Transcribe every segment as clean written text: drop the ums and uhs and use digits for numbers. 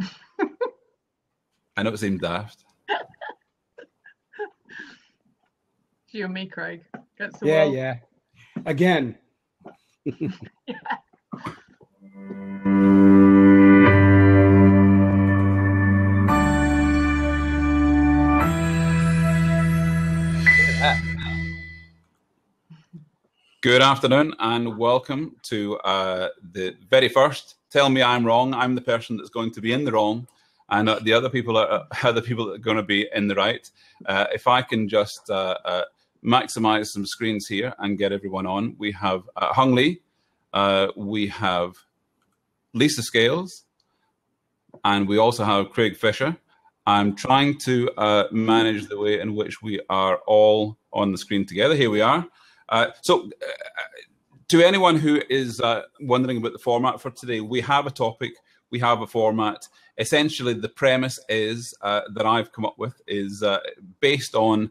I know it seemed daft. You and me, Craig. World. Yeah. Again. Yeah. Good afternoon and welcome to the very first Tell Me I'm Wrong. I'm the person that's going to be in the wrong, and the other people are the people that are going to be in the right. If I can just maximize some screens here and get everyone on. We have Hung Lee, we have Lisa Scales, and we also have Craig Fisher. I'm trying to manage the way in which we are all on the screen together. Here we are. To anyone who is wondering about the format for today, we have a topic, we have a format. Essentially, the premise is that I've come up with is based on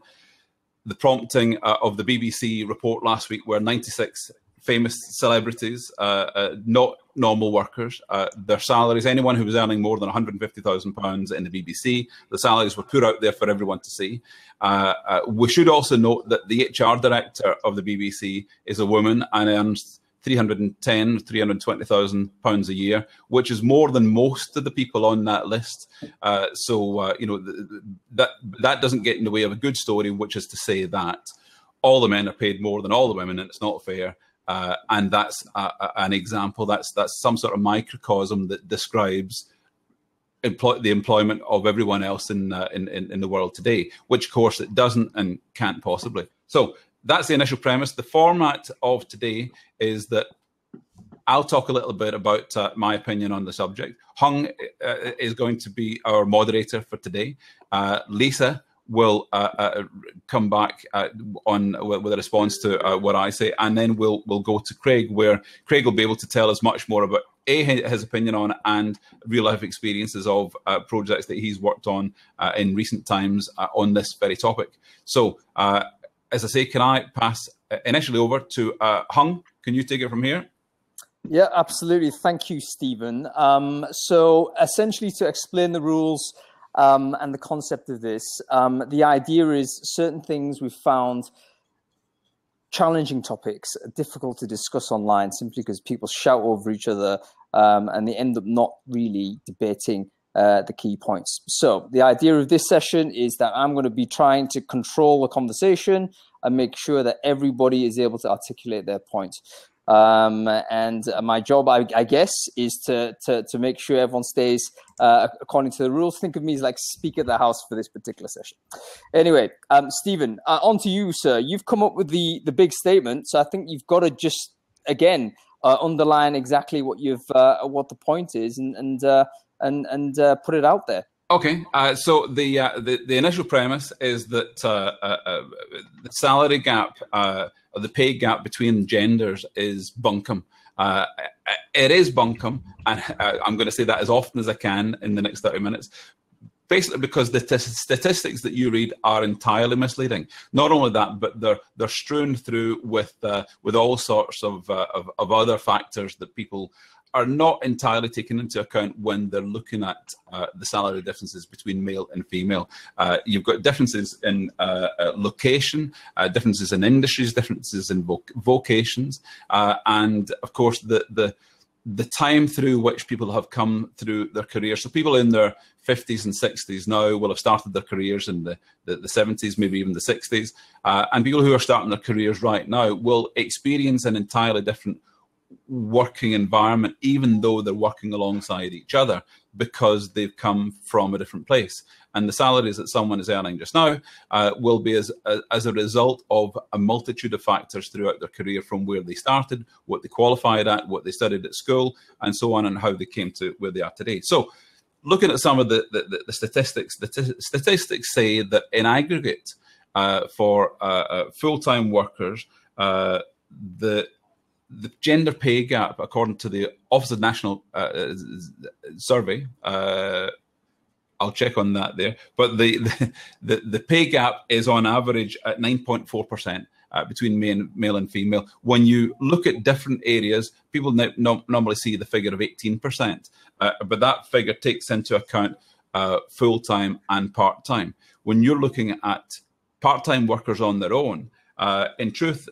the prompting of the BBC report last week, where 96 famous celebrities, not normal workers, their salaries, anyone who was earning more than £150,000 in the BBC, the salaries were put out there for everyone to see. We should also note that the HR director of the BBC is a woman and earns £320,000 a year, which is more than most of the people on that list. That doesn't get in the way of a good story, which is to say that all the men are paid more than all the women, and it's not fair. And that's an example. That's some sort of microcosm that describes the employment of everyone else in the world today, which of course it doesn't and can't possibly. So that's the initial premise. The format of today is that I'll talk a little bit about my opinion on the subject. Hung is going to be our moderator for today. Lisa will come back with a response to what I say, and then we'll go to Craig, where Craig will be able to tell us much more about his opinion on and real life experiences of projects that he's worked on in recent times on this very topic. So, as I say, can I pass initially over to Hung? Can you take it from here? Yeah, absolutely. Thank you, Stephen. So essentially, to explain the rules and the concept of this, the idea is certain things we've found challenging topics, difficult to discuss online simply because people shout over each other and they end up not really debating the key points. So the idea of this session is that I'm going to be trying to control the conversation and make sure that everybody is able to articulate their point. And my job, I guess, is to make sure everyone stays according to the rules. Think of me as like Speaker of the House for this particular session. Anyway, Stephen, on to you, sir. You've come up with the big statement, so I think you've got to just again underline exactly what what the point is and put it out there. Okay, so the initial premise is that the salary gap, or the pay gap between genders is bunkum. It is bunkum, and I'm going to say that as often as I can in the next 30 minutes, basically because the statistics that you read are entirely misleading. Not only that, but they're strewn through with all sorts of other factors that people are not entirely taken into account when they're looking at the salary differences between male and female. You've got differences in location, differences in industries, differences in vocations, and of course the time through which people have come through their careers. So people in their 50s and 60s now will have started their careers in the 70s, maybe even the 60s, and people who are starting their careers right now will experience an entirely different working environment, even though they're working alongside each other, because they've come from a different place. And the salaries that someone is earning just now will be as a result of a multitude of factors throughout their career, from where they started, what they qualified at, what they studied at school, and so on, and how they came to where they are today. So looking at some of the statistics, the statistics say that in aggregate for full-time workers, the gender pay gap, according to the Office of National Survey, I'll check on that there, but the pay gap is on average at 9.4%, between male and female. When you look at different areas, people normally see the figure of 18%, but that figure takes into account full-time and part-time. When you're looking at part-time workers on their own, in truth,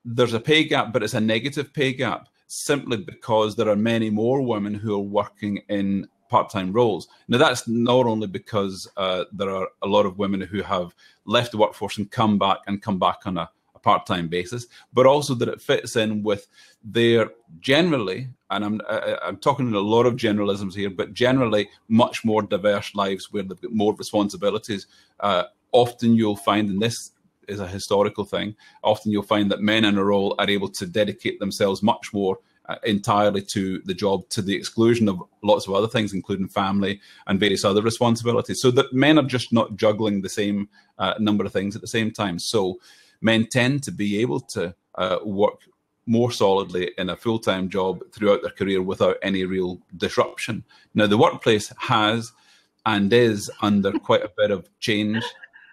there's a pay gap, but it's a negative pay gap simply because there are many more women who are working in part-time roles. Now, that's not only because there are a lot of women who have left the workforce and come back on a part-time basis, but also that it fits in with their generally, and I'm talking in a lot of generalisms here, but generally much more diverse lives where they've got more responsibilities. Often you'll find, and this is a historical thing, often you'll find that men in a role are able to dedicate themselves much more entirely to the job, to the exclusion of lots of other things, including family and various other responsibilities. So that men are just not juggling the same number of things at the same time. So men tend to be able to work more solidly in a full-time job throughout their career without any real disruption. Now, the workplace has and is under quite a bit of change.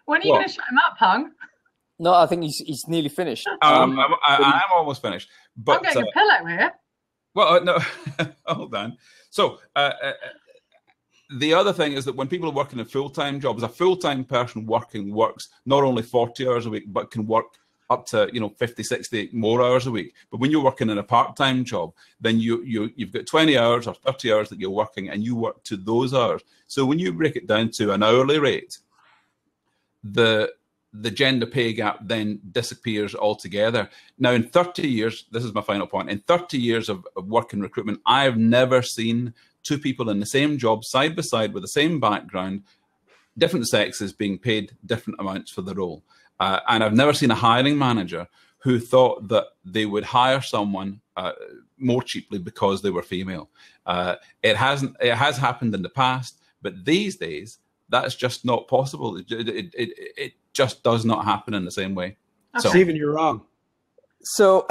When are you going to shut him up, Hung? No, I think he's nearly finished. I'm almost finished. But, I'm getting a pillow here. Well, no, hold on. So the other thing is that when people are working in full-time jobs, a full-time person works not only 40 hours a week, but can work up to 50, 60 more hours a week. But when you're working in a part-time job, then you've got 20 hours or 30 hours that you're working, and you work to those hours. So when you break it down to an hourly rate, the gender pay gap then disappears altogether. Now, in 30 years, this is my final point, in 30 years of work in recruitment, I have never seen two people in the same job, side by side, with the same background, different sexes, being paid different amounts for the role. And I've never seen a hiring manager who thought that they would hire someone more cheaply because they were female. It has happened in the past, but these days, that's just not possible. It just does not happen in the same way. Okay. So, Stephen, you're wrong. So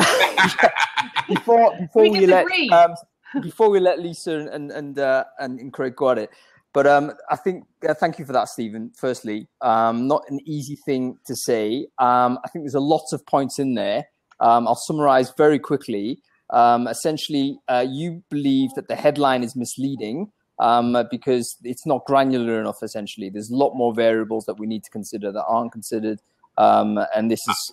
before we let Lisa and Craig got it, but I think thank you for that, Stephen. Firstly, not an easy thing to say. I think there's a lot of points in there. I'll summarize very quickly. Essentially, you believe that the headline is misleading. Because it's not granular enough, essentially. There's a lot more variables that we need to consider that aren't considered. And this is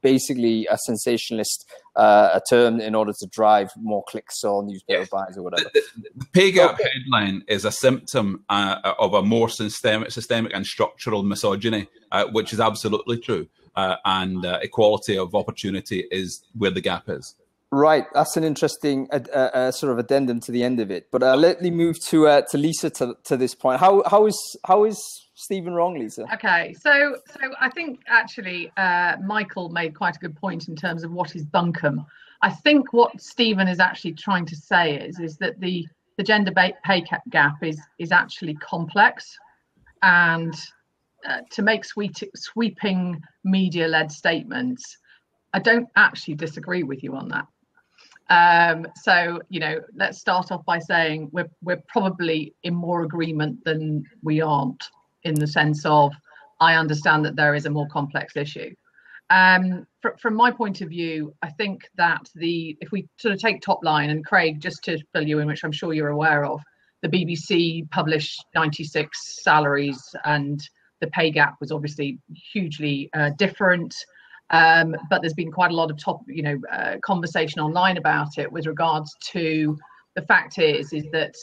basically a sensationalist a term in order to drive more clicks or newspaper buys or whatever. The pay gap headline is a symptom of a more systemic and structural misogyny, which is absolutely true. And equality of opportunity is where the gap is. Right, that's an interesting sort of addendum to the end of it. But let me move to Lisa to this point. How is Stephen wrong, Lisa? Okay, so I think actually Michael made quite a good point in terms of what is bunkum. I think what Stephen is actually trying to say is that the gender pay gap is actually complex, and to make sweeping media-led statements, I don't actually disagree with you on that. So, let's start off by saying we're probably in more agreement than we aren't, in the sense of I understand that there is a more complex issue. From my point of view, I think that if we sort of take top line, and Craig, just to fill you in, which I'm sure you're aware of, the BBC published 96 salaries, and the pay gap was obviously hugely different. But there's been quite a lot of conversation online about it with regards to the fact is that,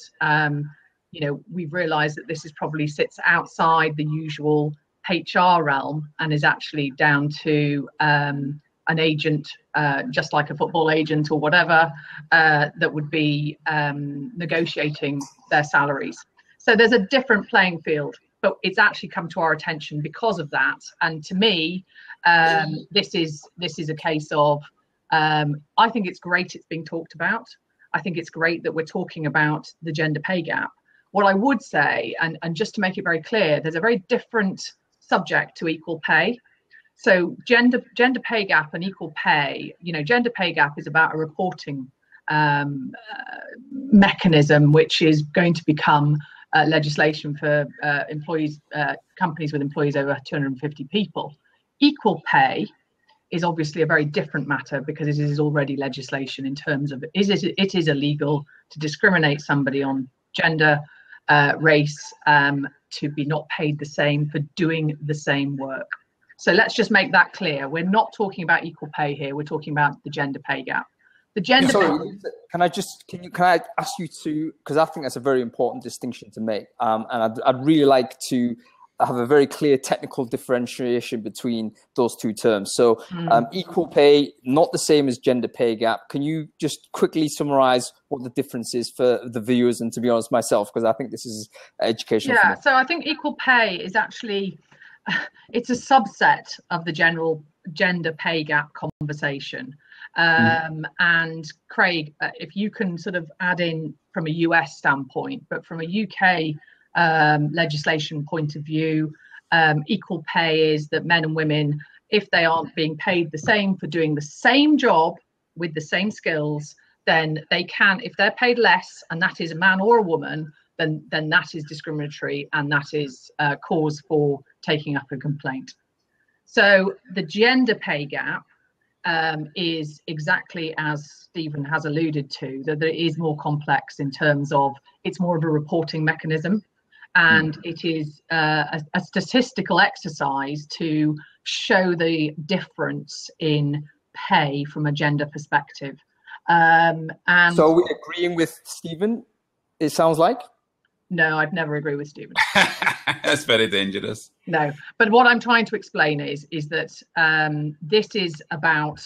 we've realized that this probably sits outside the usual HR realm and is actually down to an agent, just like a football agent or whatever, that would be negotiating their salaries. So there's a different playing field, but it's actually come to our attention because of that. And to me, this is a case of, I think it's great it's being talked about. I think it's great that we're talking about the gender pay gap. What I would say, and just to make it very clear, there's a very different subject to equal pay. So gender pay gap and equal pay, gender pay gap is about a reporting mechanism, which is going to become legislation for companies with employees over 250 people. Equal pay is obviously a very different matter, because it is already legislation in terms of it is illegal to discriminate somebody on gender, race, to be not paid the same for doing the same work. So let's just make that clear. We're not talking about equal pay here. We're talking about the gender pay gap. The gender. Sorry, can I ask you to, because I think that's a very important distinction to make, and I'd really like to have a very clear technical differentiation between those two terms. So equal pay, not the same as gender pay gap. Can you just quickly summarize what the difference is for the viewers, and to be honest, myself, because I think this is educational. Yeah, so I think equal pay is actually, it's a subset of the general gender pay gap conversation. And Craig, if you can sort of add in from a US standpoint, but from a UK legislation point of view, equal pay is that men and women, if they aren't being paid the same for doing the same job with the same skills, then they can, if they're paid less, and that is a man or a woman, then that is discriminatory, and that is cause for taking up a complaint. So the gender pay gap is exactly as Stephen has alluded to, that it is more complex in terms of it's more of a reporting mechanism, and it is a statistical exercise to show the difference in pay from a gender perspective. And so are we agreeing with Stephen, it sounds like? No, I'd never agree with Stephen. That's very dangerous. No, but what I'm trying to explain is that this is about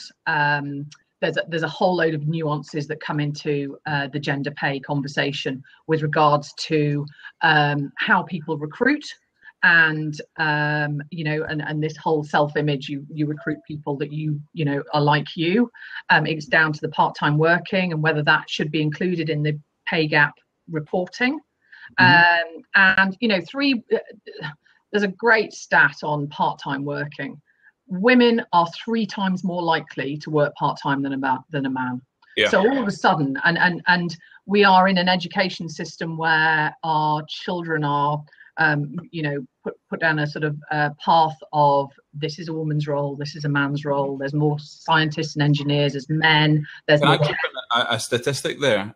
there's a whole load of nuances that come into the gender pay conversation with regards to how people recruit, and and this whole self-image. You recruit people that you know are like you. It's down to the part-time working and whether that should be included in the pay gap reporting. And there's a great stat on part-time working. Women are 3 times more likely to work part-time than a man. Yeah. So all of a sudden, and we are in an education system where our children are put down a sort of path of, this is a woman's role, this is a man's role, there's more scientists and engineers as men. There's Can I put a statistic there?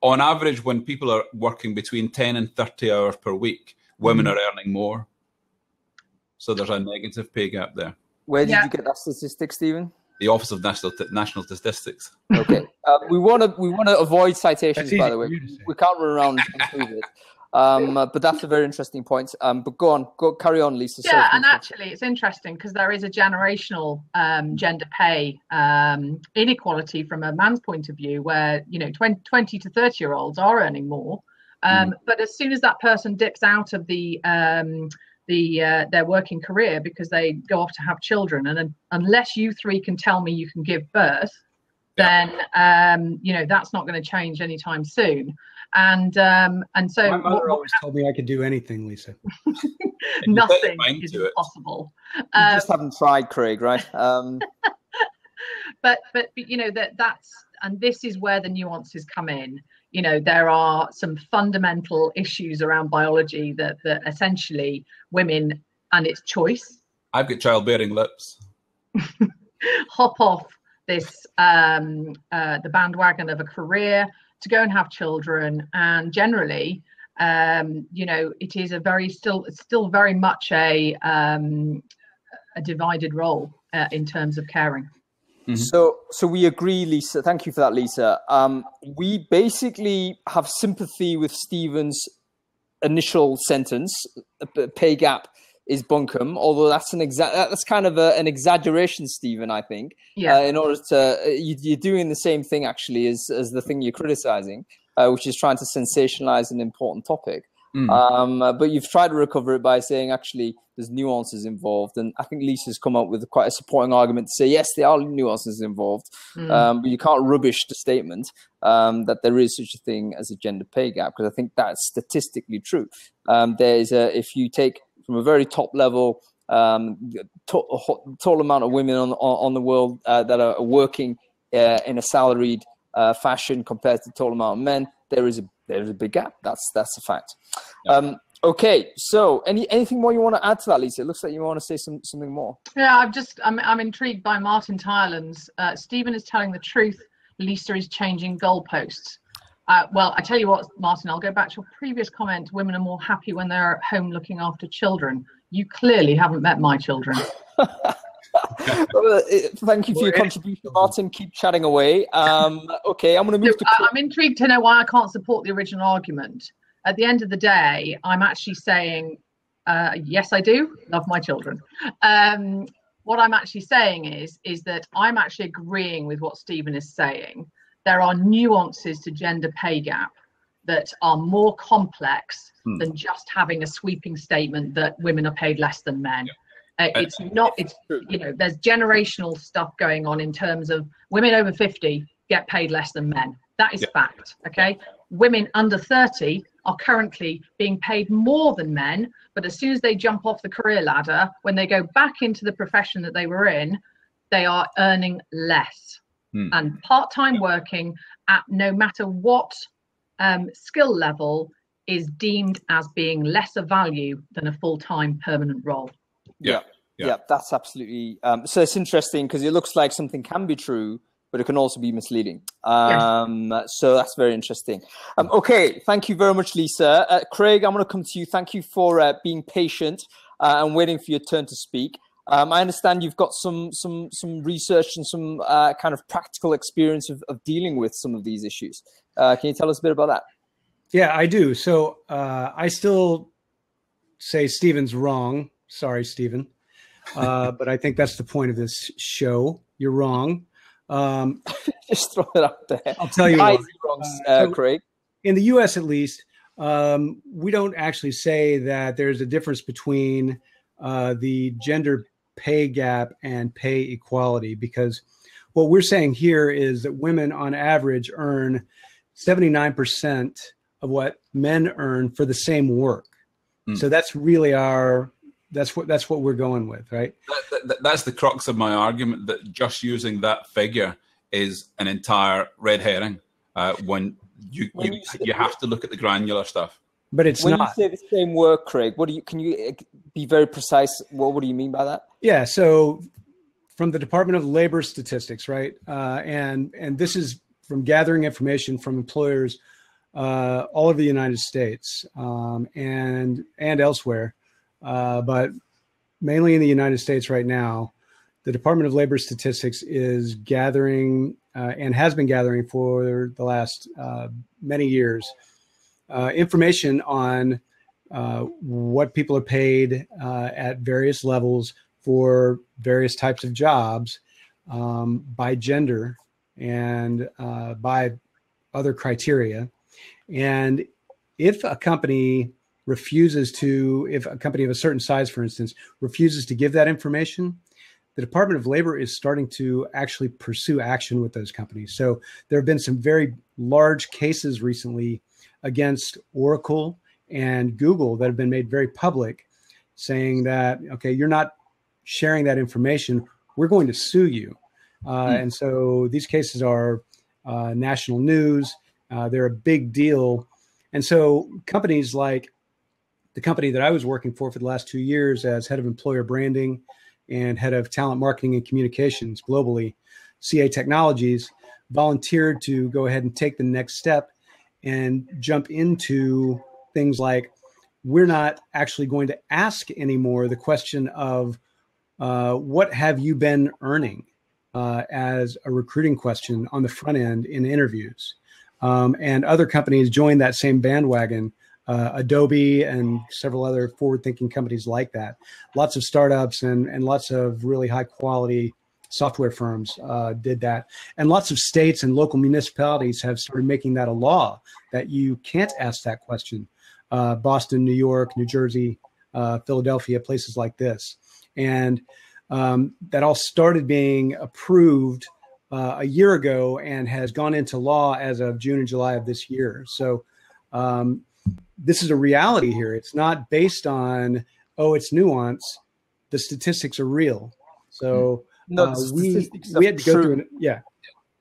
On average, when people are working between 10 and 30 hours per week, women are earning more. So there's a negative pay gap there. Where did you get that statistic, Stephen? The Office of National Statistics. Okay. We want to avoid citations, by the way. We can't run around and prove it. But that's a very interesting point. But carry on, Lisa. Yeah, and actually it's interesting because there is a generational gender pay inequality from a man's point of view, where 20 to 30-year-olds are earning more, but as soon as that person dips out of their working career because they go off to have children, and then unless you 3 can tell me you can give birth, then that's not going to change anytime soon. And so my mother always told me I could do anything, Lisa. Nothing is impossible. You just haven't tried, Craig, right? But that's, and this is where the nuances come in. There are some fundamental issues around biology that essentially women, and it's choice. I've got childbearing lips. Hop off this the bandwagon of a career to go and have children, and generally it is still very much a divided role in terms of caring. So we agree, Lisa. Thank you for that, Lisa. We basically have sympathy with Stephen's initial sentence. Pay gap is bunkum, although that's kind of an exaggeration, Stephen. I think. Yeah. In order to you're doing the same thing actually as the thing you're criticizing, which is trying to sensationalize an important topic. But you've tried to recover it by saying actually there's nuances involved, and I think Lisa's come up with quite a supporting argument to say yes, there are nuances involved, but you can't rubbish the statement that there is such a thing as a gender pay gap, because I think that's statistically true. If you take from a very top level, total amount of women on the world that are working in a salaried fashion compared to the total amount of men, there is a big gap. That's a fact. Okay, so anything more you want to add to that, Lisa? It looks like you want to say something more. Yeah, I'm intrigued by Martin Tyler's. Stephen is telling the truth. Lisa is changing goalposts. Well, I tell you what, Martin, I'll go back to your previous comment. Women are more happy when they're at home looking after children. You clearly haven't met my children. Thank you for your contribution, Martin. Keep chatting away. Okay, I'm going to move to... I'm intrigued to know why I can't support the original argument. At the end of the day, I'm actually saying, yes, I do love my children. What I'm actually saying is that I'm actually agreeing with what Stephen is saying. There are nuances to gender pay gap that are more complex than just having a sweeping statement that women are paid less than men. It's there's generational stuff going on in terms of women over 50 get paid less than men. That is fact, okay? Women under 30 are currently being paid more than men, but as soon as they jump off the career ladder, when they go back into the profession that they were in, they are earning less. And part-time working at no matter what skill level is deemed as being lesser value than a full-time permanent role. Yeah, that's absolutely. So it's interesting because it looks like something can be true, but it can also be misleading. So that's very interesting. Okay, thank you very much, Lisa. Craig, I'm going to come to you. Thank you for being patient and waiting for your turn to speak. I understand you've got some research and some kind of practical experience of dealing with some of these issues. Can you tell us a bit about that? Yeah, I do. So I still say Stephen's wrong. Sorry, Stephen. But I think that's the point of this show. You're wrong. Just throw it out there. I'll tell you why. Wrong, Craig. In the U.S., at least, we don't actually say that there's a difference between the gender pay gap and pay equality, because what we're saying here is that women on average earn 79% of what men earn for the same work. So that's really that's what we're going with, right? That's the crux of my argument, that just using that figure is an entire red herring when you have to look at the granular stuff. But it's when not. You say the same work, Craig, can you be very precise? What do you mean by that? Yeah, so from the Department of Labor Statistics, right? And this is from gathering information from employers all over the United States and elsewhere, but mainly in the United States right now. The Department of Labor Statistics is gathering and has been gathering for the last many years information on what people are paid at various levels for various types of jobs by gender and by other criteria. And if a company of a certain size, for instance, refuses to give that information, the Department of Labor is starting to actually pursue action with those companies. So there have been some very large cases recently against Oracle and Google that have been made very public, saying that, okay, you're not sharing that information, we're going to sue you. And so these cases are national news. They're a big deal. And so companies like the company that I was working for the last 2 years as head of employer branding and head of talent marketing and communications globally, CA Technologies, volunteered to go ahead and take the next step and jump into things like, we're not actually going to ask anymore the question of what have you been earning as a recruiting question on the front end in interviews. And other companies joined that same bandwagon, Adobe and several other forward-thinking companies like that. Lots of startups and lots of really high-quality software firms did that. And lots of states and local municipalities have started making that a law, that you can't ask that question. Boston, New York, New Jersey, Philadelphia, places like this. And that all started being approved a year ago and has gone into law as of June and July of this year. So this is a reality here. It's not based on, it's nuance. The statistics are real. So we had to go through it. Yeah.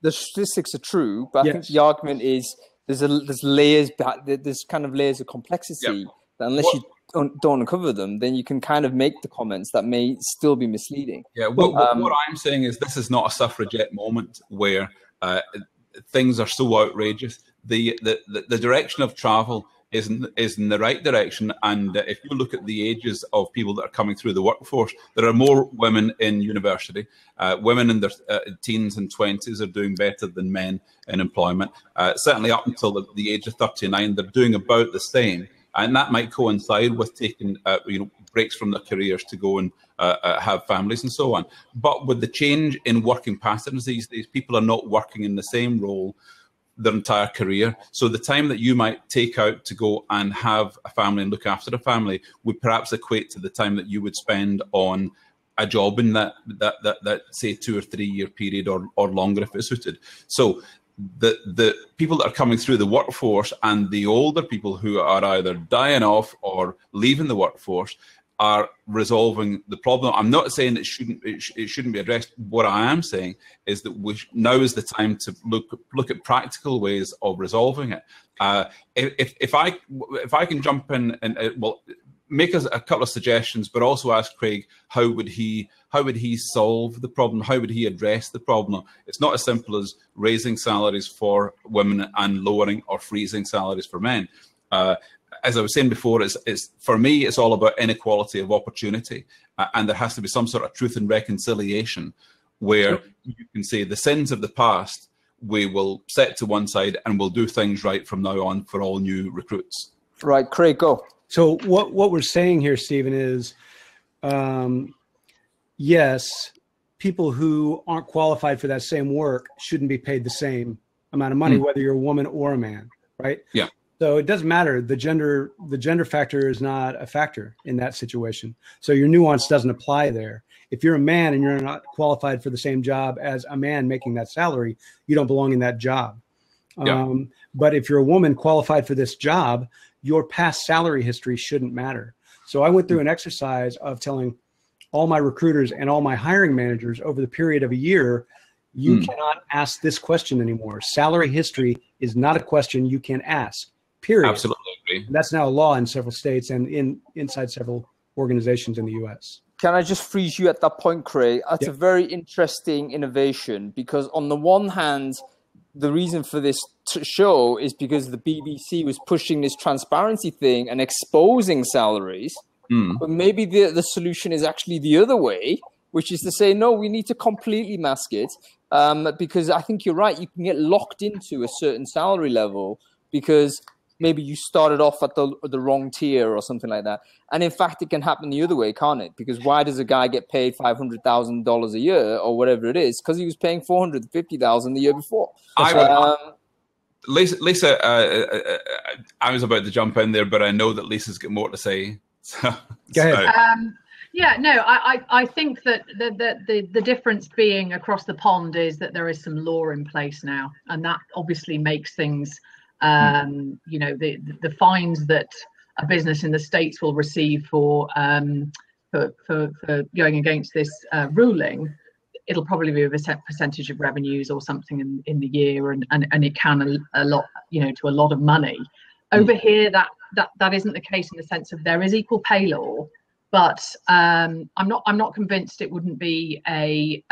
The statistics are true, but I think the argument is there's layers, there's kind of layers of complexity that unless you don't uncover them, then you can kind of make the comments that may still be misleading. Yeah, what I'm saying is this is not a suffragette moment where things are so outrageous. The direction of travel is in the right direction, and if you look at the ages of people that are coming through the workforce, there are more women in university. Women in their teens and 20s are doing better than men in employment. Certainly up until the age of 39, they're doing about the same. And that might coincide with taking breaks from their careers to go and have families and so on. But with the change in working patterns these days, people are not working in the same role their entire career. So the time that you might take out to go and have a family and look after a family would perhaps equate to the time that you would spend on a job in that say 2 or 3 year period or longer if it's suited. So the people that are coming through the workforce and the older people who are either dying off or leaving the workforce are resolving the problem. I'm not saying it shouldn't be addressed. What I am saying is that now is the time to look at practical ways of resolving it. If I can jump in and make us a couple of suggestions, but also ask Craig how would he solve the problem? How would he address the problem? It's not as simple as raising salaries for women and lowering or freezing salaries for men. As I was saying before, it's for me, it's all about inequality of opportunity, and there has to be some sort of truth and reconciliation where you can say the sins of the past we will set to one side and we'll do things right from now on for all new recruits. Right, Craig, go. So what we're saying here, Stephen, is yes, people who aren't qualified for that same work shouldn't be paid the same amount of money, whether you're a woman or a man, right? Yeah. So it doesn't matter. The gender factor is not a factor in that situation. So your nuance doesn't apply there. If you're a man and you're not qualified for the same job as a man making that salary, you don't belong in that job. Yeah. But if you're a woman qualified for this job, your past salary history shouldn't matter. So I went through an exercise of telling all my recruiters and all my hiring managers over the period of a year, you cannot ask this question anymore. Salary history is not a question you can ask, period. Absolutely agree. And that's now a law in several states and inside several organizations in the U.S. Can I just freeze you at that point, Craig? That's a very interesting innovation because on the one hand, the reason for this show is because the BBC was pushing this transparency thing and exposing salaries. But maybe the solution is actually the other way, which is to say, no, we need to completely mask it because I think you're right. You can get locked into a certain salary level because maybe you started off at the wrong tier or something like that. And in fact, it can happen the other way, can't it? Because why does a guy get paid $500,000 a year or whatever it is? Because he was paying $450,000 the year before. Lisa, I was about to jump in there, but I know that Lisa's got more to say. So, go ahead. I think that the difference being across the pond is that there is some law in place now, and that obviously makes things, the fines that a business in the States will receive for going against this ruling, it'll probably be a percentage of revenues or something in the year, and it can a lot, to a lot of money. Over here, that isn't the case in the sense of there is equal pay law, but I'm not convinced it wouldn't be I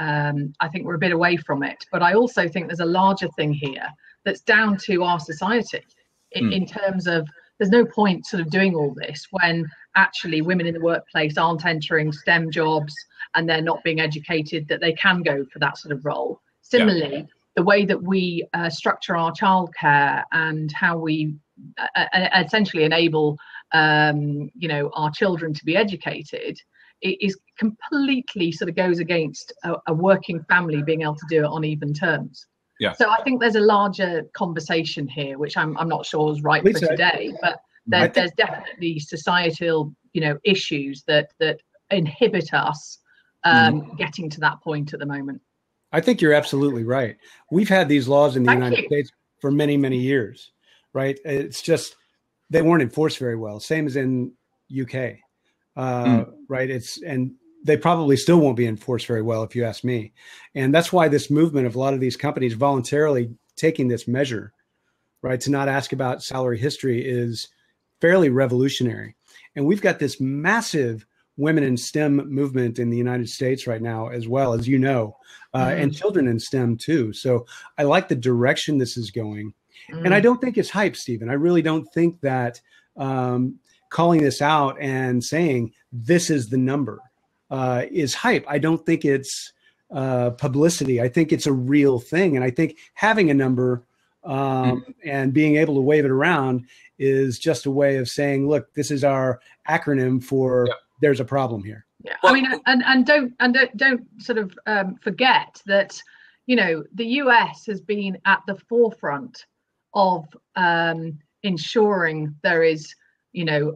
think we're a bit away from it. But I also think there's a larger thing here that's down to our society in terms of there's no point sort of doing all this when actually women in the workplace aren't entering STEM jobs and they're not being educated that they can go for that sort of role. Similarly, the way that we structure our childcare and how we essentially enable our children to be educated, it is completely sort of goes against a working family being able to do it on even terms. Yeah. So I think there's a larger conversation here, which I'm not sure is right for today, but there's definitely societal issues that inhibit us getting to that point at the moment. I think you're absolutely right. We've had these laws in the United States for many, many years, right? It's just they weren't enforced very well. Same as in UK, right? And they probably still won't be enforced very well, if you ask me. And that's why this movement of a lot of these companies voluntarily taking this measure, right, to not ask about salary history is fairly revolutionary. And we've got this massive women in STEM movement in the United States right now, as well, as you know, and children in STEM too. So I like the direction this is going. And I don't think it's hype, Stephen. I really don't think that calling this out and saying this is the number is hype. I don't think it's publicity. I think it's a real thing. And I think having a number and being able to wave it around is just a way of saying, look, this is our acronym for there's a problem here. Yeah, I mean, and don't sort of forget that, you know, the US has been at the forefront of ensuring there is, you know,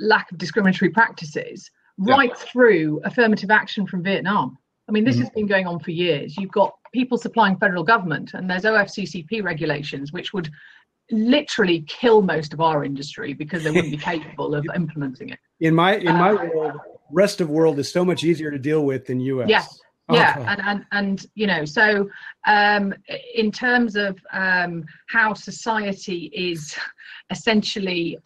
lack of discriminatory practices right through affirmative action from Vietnam. I mean, this has been going on for years. You've got people supplying federal government, and there's OFCCP regulations, which would literally kill most of our industry because they wouldn't be capable of implementing it. In my world, rest of world is so much easier to deal with than US. Yes. Yeah, and you know, so in terms of how society is essentially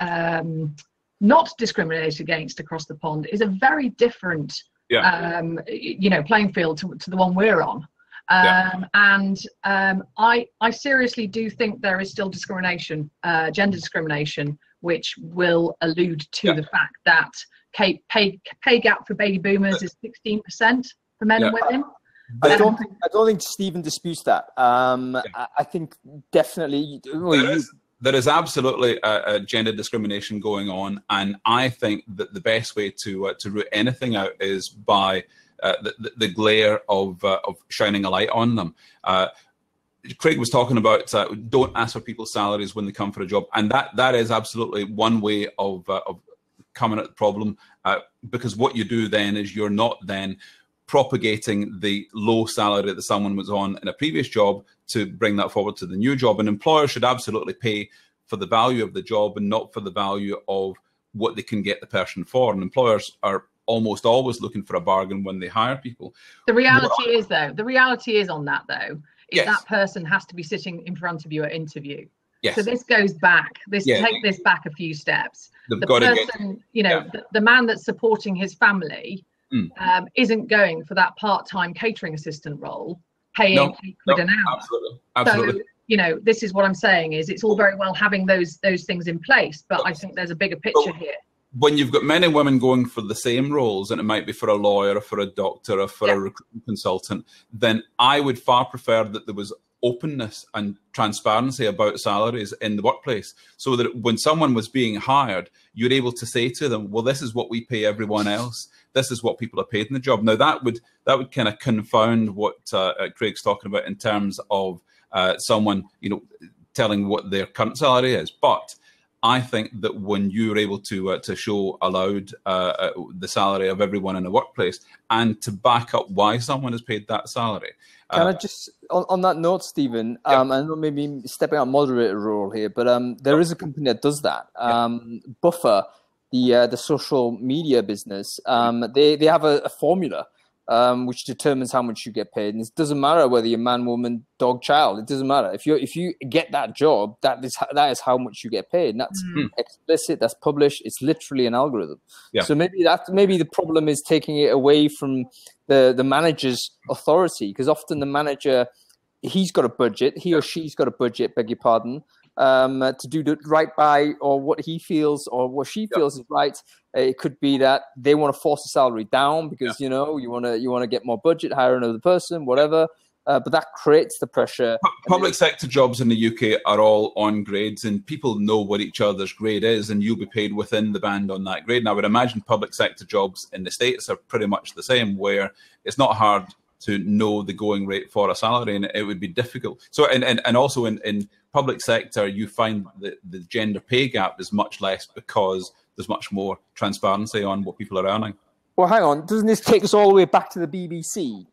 not discriminated against across the pond is a very different you know, playing field to the one we're on. And I seriously do think there is still discrimination, gender discrimination, which will allude to the fact that pay gap for baby boomers is 16% for men and women. I don't think Stephen disputes that. I think definitely there is absolutely a gender discrimination going on, and I think that the best way to root anything out is by the glare of shining a light on them. Craig was talking about don't ask for people's salaries when they come for a job, and that is absolutely one way of coming at the problem, because what you do then is you're not then propagating the low salary that someone was on in a previous job to bring that forward to the new job. And employers should absolutely pay for the value of the job and not for the value of what they can get the person for. And employers are almost always looking for a bargain when they hire people. The reality is on that though, is that person has to be sitting in front of you at interview. Yes. So this goes back, take this back a few steps. The person, you know, the man that's supporting his family isn't going for that part-time catering assistant role, paying £8 an hour. Absolutely. So, you know, this is what I'm saying is it's all very well having those things in place, but I think there's a bigger picture here. When you've got men and women going for the same roles, and it might be for a lawyer or for a doctor or for a recruitment consultant, then I would far prefer that there was openness and transparency about salaries in the workplace, so that when someone was being hired, you're able to say to them, well, this is what we pay everyone else. This is what people are paid in the job. Now that would kind of confound what Craig's talking about in terms of someone, you know, telling what their current salary is. But I think that when you're able to show aloud the salary of everyone in a workplace and to back up why someone is paid that salary. Can I just, on that note, Stephen, I know maybe stepping out moderator role here, but there is a company that does that. Buffer, the social media business, they have a formula which determines how much you get paid, and it doesn't matter whether you're man, woman, dog, child. It doesn't matter if you get that job. That is how much you get paid, and that's explicit. That's published. It's literally an algorithm. Yeah. So maybe the problem is taking it away from the manager's authority, because often the manager, he's got a budget. He or she's got a budget. Beg your pardon. To do the right by, or what he feels or what she feels is right. It could be that they want to force the salary down because you know you want to get more budget, hire another person, whatever. But that creates the pressure. Public sector jobs in the UK are all on grades, and people know what each other's grade is, and you'll be paid within the band on that grade. And I would imagine public sector jobs in the States are pretty much the same, where it's not hard to know the going rate for a salary, and it would be difficult. So, and also in public sector, you find that the gender pay gap is much less because there's much more transparency on what people are earning. Well, hang on. Doesn't this take us all the way back to the BBC?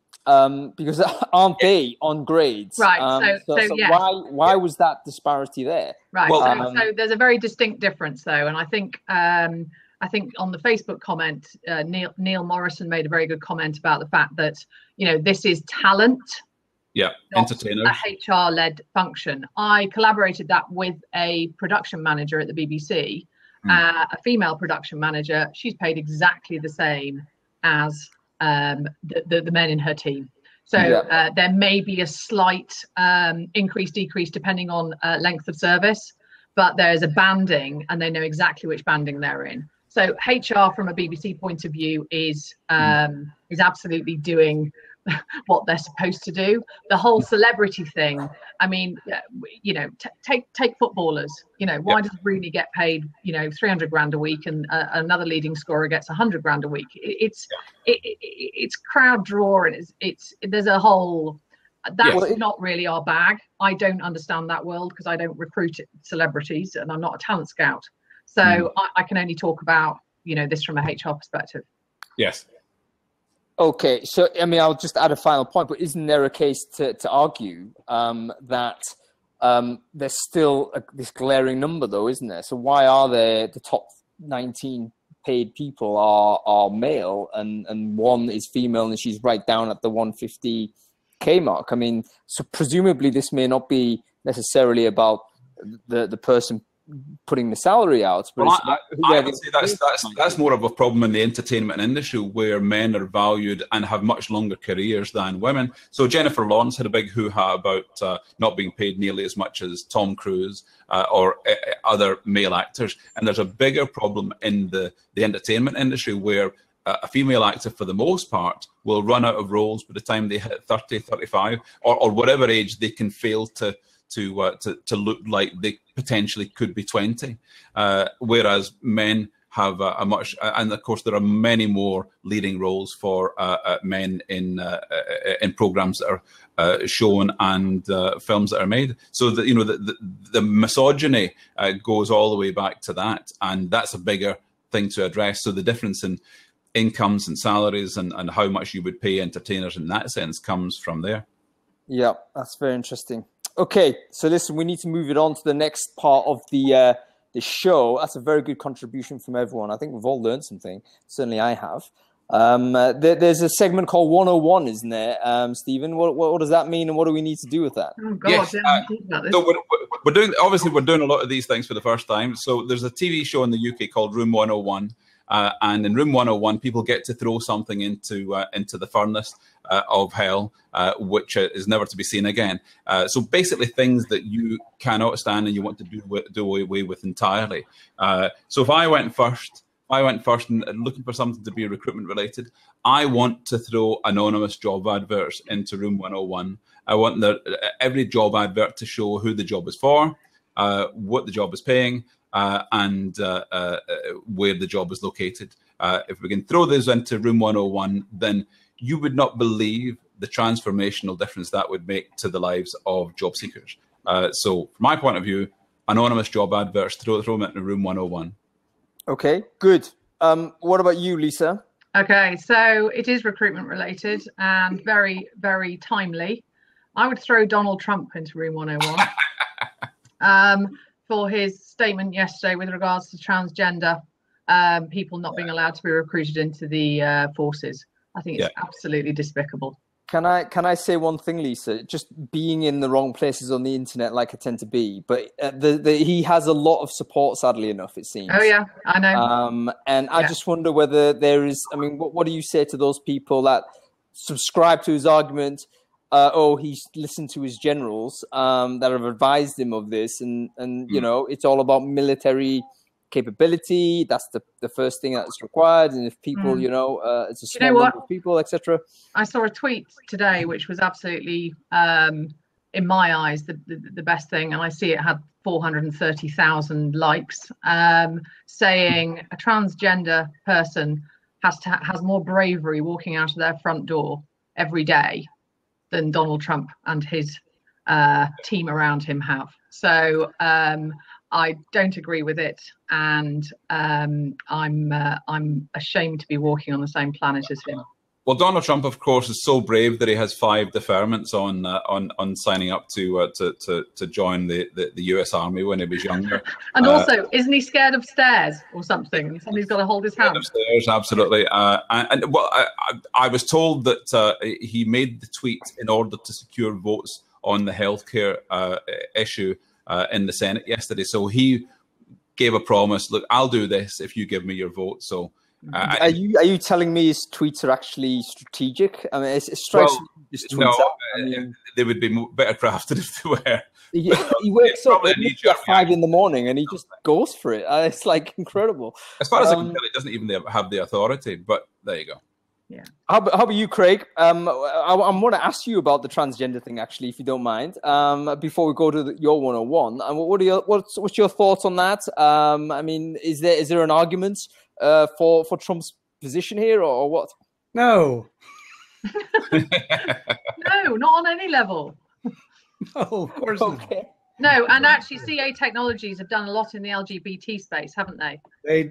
Because aren't they on grades? Right. So yes. Why was that disparity there? Right. Well, so there's a very distinct difference, though, and I think on the Facebook comment, Neil Morrison made a very good comment about the fact that, you know, this is talent. Yeah, entertainers. A HR-led function. I collaborated that with a production manager at the BBC, a female production manager, she's paid exactly the same as the men in her team. So there may be a slight increase, decrease, depending on length of service, but there's a banding and they know exactly which banding they're in. So HR from a BBC point of view is absolutely doing what they're supposed to do. The whole celebrity thing, I mean, you know, take footballers, you know, why does Rooney get paid, you know, 300 grand a week and another leading scorer gets 100 grand a week? It's crowd draw, and there's a whole, that's not really our bag. I don't understand that world because I don't recruit celebrities and I'm not a talent scout. So I can only talk about, you know, this from a HR perspective. Yes. Okay, so I mean, I'll just add a final point, but isn't there a case to argue that there's still this glaring number, though, isn't there? So why are there the top 19 paid people are male and one is female and she's right down at the 150K mark? I mean, so presumably this may not be necessarily about the person putting the salary out. But I would say that's more of a problem in the entertainment industry, where men are valued and have much longer careers than women. So Jennifer Lawrence had a big hoo-ha about not being paid nearly as much as Tom Cruise or other male actors. And there's a bigger problem in the entertainment industry, where a female actor, for the most part, will run out of roles by the time they hit 30, 35, or whatever age they can fail to look like they potentially could be 20, whereas men have a much, and of course there are many more leading roles for men in programs that are shown and films that are made. So that, you know, the misogyny goes all the way back to that, and that's a bigger thing to address. So the difference in incomes and salaries and how much you would pay entertainers in that sense comes from there. Yeah, that's very interesting. Okay, so listen, we need to move it on to the next part of the show. That's a very good contribution from everyone. I think we've all learned something. Certainly I have. There's a segment called 101, isn't there, Stephen? What does that mean, and what do we need to do with that? Oh, God, yes. So we're doing a lot of these things for the first time. So there's a TV show in the UK called Room 101. And in Room 101, people get to throw something into the furnace of hell, which is never to be seen again. So basically, things that you cannot stand and you want to do away with entirely. So if I went first and looking for something to be recruitment related, I want to throw anonymous job adverts into Room 101. I want every job advert to show who the job is for, what the job is paying, and where the job is located. If we can throw those into Room 101, then you would not believe the transformational difference that would make to the lives of job seekers. So from my point of view, anonymous job adverts, throw them into Room 101. Okay, good. What about you, Lisa? Okay, so it is recruitment related and very, very timely. I would throw Donald Trump into Room 101. For his statement yesterday with regards to transgender people not being allowed to be recruited into the forces. I think it's absolutely despicable. Can I say one thing, Lisa? Just being in the wrong places on the internet, like I tend to be, but he has a lot of support, sadly enough, it seems. Oh yeah, I know. And I just wonder whether there is. I mean, what do you say to those people that subscribe to his argument? He's listened to his generals that have advised him of this, and you know, it's all about military capability. That's the first thing that's required, and if people, you know, it's a small number of people, etc. I saw a tweet today which was absolutely, in my eyes, the best thing, and I see it had 430,000 likes, saying a transgender person has more bravery walking out of their front door every day than Donald Trump and his team around him have. So I don't agree with it, and I'm ashamed to be walking on the same planet as him. Well, Donald Trump, of course, is so brave that he has 5 deferments on signing up to join the U.S. Army when he was younger. And also, isn't he scared of stairs or something? Somebody's got to hold his hand. Stairs, absolutely. I was told that he made the tweet in order to secure votes on the healthcare issue in the Senate yesterday. So he gave a promise. Look, I'll do this if you give me your vote. So, are you telling me his tweets are actually strategic? I mean, it strikes me his tweets no, out. I mean, they would be better crafted if they were. He wakes up at 5 in the morning and he just goes for it. It's like incredible. As far as I can tell, he doesn't even have the authority. But there you go. Yeah. How about you, Craig? I want to ask you about the transgender thing, actually, if you don't mind. Before we go to your 101, and what's your thoughts on that? I mean, is there an argument for Trump's position here, or what? No. No, not on any level. No, of course not. No, and actually, CA Technologies have done a lot in the LGBT space, haven't they?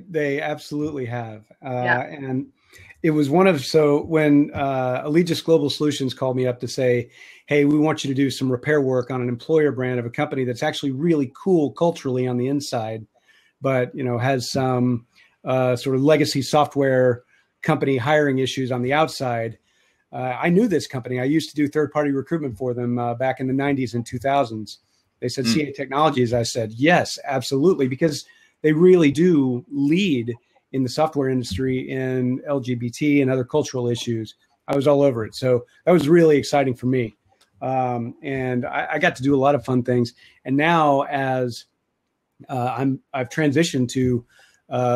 They absolutely have. Yeah. And it was when Allegis Global Solutions called me up to say, hey, we want you to do some repair work on an employer brand of a company that's actually really cool culturally on the inside, but has some sort of legacy software company hiring issues on the outside. I knew this company. I used to do third-party recruitment for them back in the 90s and 2000s. They said, CA Technologies. I said, yes, absolutely, because they really do lead in the software industry in LGBT and other cultural issues. I was all over it. So that was really exciting for me. And I got to do a lot of fun things. And now as I've transitioned to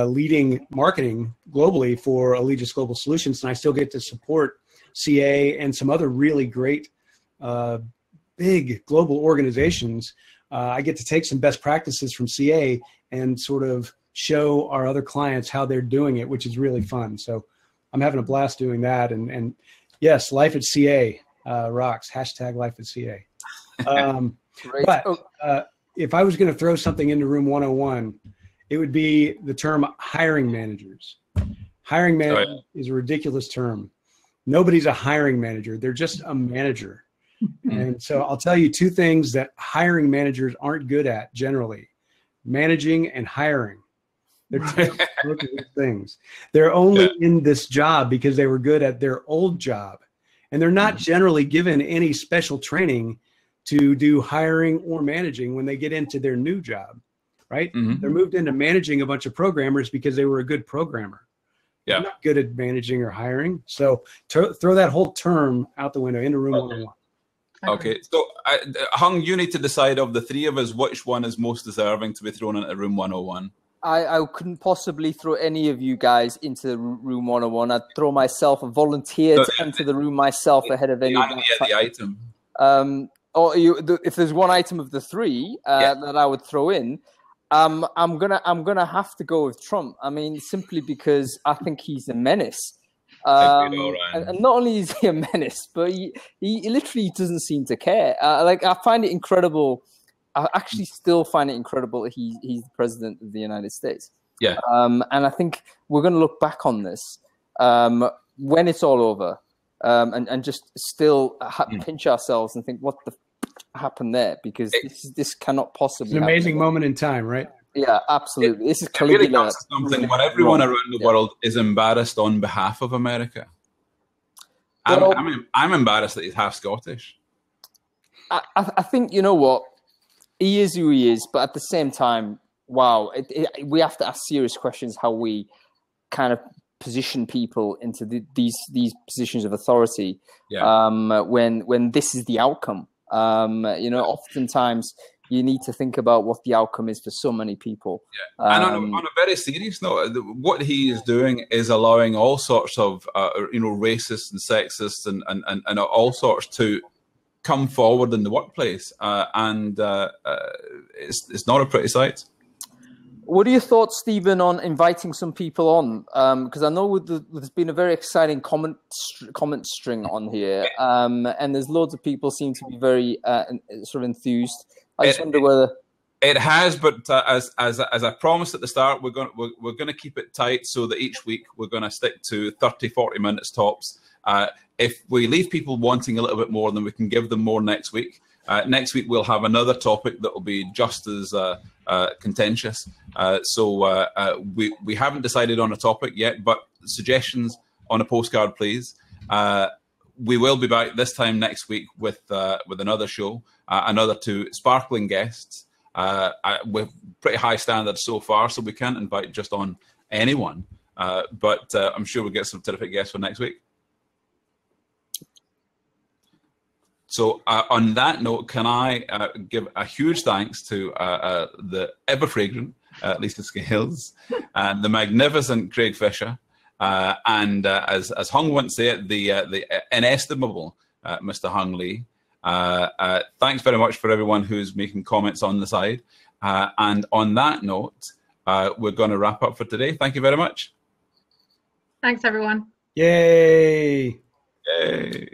leading marketing globally for Allegis Global Solutions, and I still get to support CA and some other really great big global organizations. I get to take some best practices from CA and sort of show our other clients how they're doing it, which is really fun. So I'm having a blast doing that. And yes, life at CA rocks. Hashtag life at CA. But if I was going to throw something into room 101, it would be the term hiring managers. Hiring manager is a ridiculous term. Nobody's a hiring manager. They're just a manager. And so I'll tell you two things that hiring managers aren't good at generally: managing and hiring. They're two things. They're only in this job because they were good at their old job. And they're not generally given any special training to do hiring or managing when they get into their new job, right? They're moved into managing a bunch of programmers because they were a good programmer. They're not good at managing or hiring. So throw that whole term out the window into room 101. Okay, so Hung, you need to decide of the three of us which one is most deserving to be thrown into room 101. I couldn't possibly throw any of you guys into room 101. I'd throw myself, volunteer to enter the room myself ahead of any of the item. If there's one item of the three that I would throw in, I'm gonna have to go with Trump. I mean, simply because I think he's a menace. And not only is he a menace, but he literally doesn't seem to care. I find it incredible. I actually still find it incredible that he's the president of the United States. Yeah. And I think we're going to look back on this when it's all over, and just still pinch ourselves and think, what the happened there? Because this cannot possibly. It's an amazing moment in time, right? Yeah, absolutely. This is really something when everyone around the world is embarrassed on behalf of America. I'm embarrassed that he's half Scottish. I think, you know what, he is who he is, but at the same time, wow, we have to ask serious questions how we kind of position people into these positions of authority. When this is the outcome. Oftentimes you need to think about what the outcome is for so many people. And on a very serious note, what he is doing is allowing all sorts of racists and sexists and all sorts to come forward in the workplace, and it's not a pretty sight. What are your thoughts, Stephen, on inviting some people on? Because I know there's been a very exciting comment string on here, and there's loads of people seem to be very sort of enthused. I just wonder whether it has, but as I promised at the start, we're going to keep it tight so that each week we're going to stick to 30-40 minutes tops. If we leave people wanting a little bit more, then we can give them more next week. Next week we'll have another topic that will be just as contentious. So we haven't decided on a topic yet, but suggestions on a postcard, please. We will be back this time next week with another show, another two sparkling guests. With pretty high standards so far, so we can't invite just on anyone. But I'm sure we'll get some terrific guests for next week. So on that note, can I give a huge thanks to the ever-fragrant Lisa Scales and the magnificent Craig Fisher, and as Hung once said, the inestimable Mr. Hung Lee. Thanks very much for everyone who's making comments on the side. And on that note, we're going to wrap up for today. Thank you very much. Thanks, everyone. Yay. Yay.